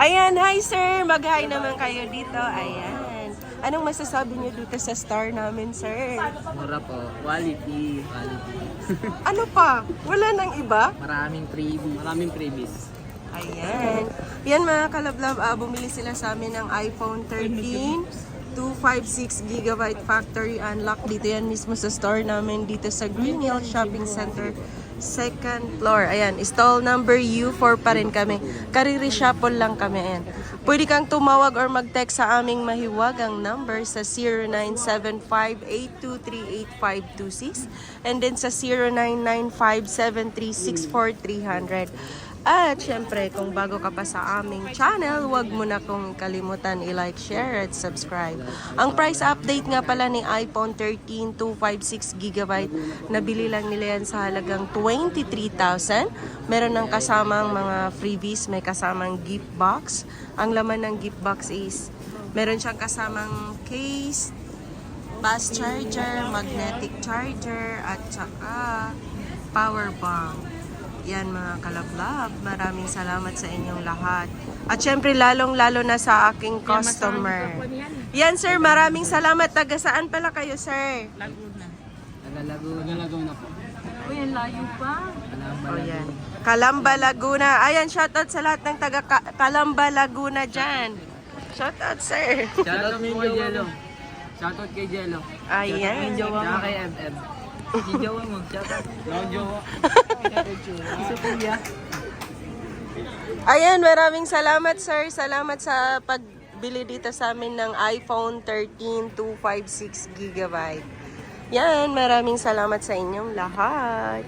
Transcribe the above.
Ayan, hi sir! Mag-hi naman kayo dito. Ayan. Anong masasabi niyo dito sa store namin, sir? Mura po. Quality. Ano pa? Wala nang iba? Maraming freebies. Ayan. Yan mga kalablab, bumili sila sa amin ng iPhone 13. 256GB factory unlock. Dito yan mismo sa store namin dito sa Green Hill Shopping Center. Second floor. Ayan, stall number U4 pa rin kami. Kariri-shuffle lang kami. Ayan. Pwede kang tumawag or mag-text sa aming mahiwagang number sa 0975-823-8526 and then sa 0995-7364300. At syempre, kung bago ka pa sa aming channel, huwag mo na kong kalimutan i-like, share, at subscribe. Ang price update nga pala ni iPhone 13 256GB, nabili lang nila yan sa halagang 23,000. Meron ng kasamang mga freebies, may kasamang gift box. Ang laman ng gift box is, meron siyang kasamang case, fast charger, magnetic charger, at saka power bank. Yan mga kalablab, maraming salamat sa inyong lahat. At syempre lalong-lalo na sa aking customer. Yan sir, maraming salamat. Taga saan pala kayo sir? Laguna. Laguna po. Uy, ang layo pa. O yan. Calamba, Laguna. Ayan, shoutout sa lahat ng taga Calamba, Laguna dyan. Shoutout sir. Shoutout po kay Jello. Shoutout kay Jello. Ayan. Tsaka kay MM. Si Jowa mo. Shoutout. Long Jowa. Isa po ya. Ayan, maraming salamat sir. Salamat sa pagbili dito sa amin ng iPhone 13 256GB. Yan, maraming salamat sa inyong lahat.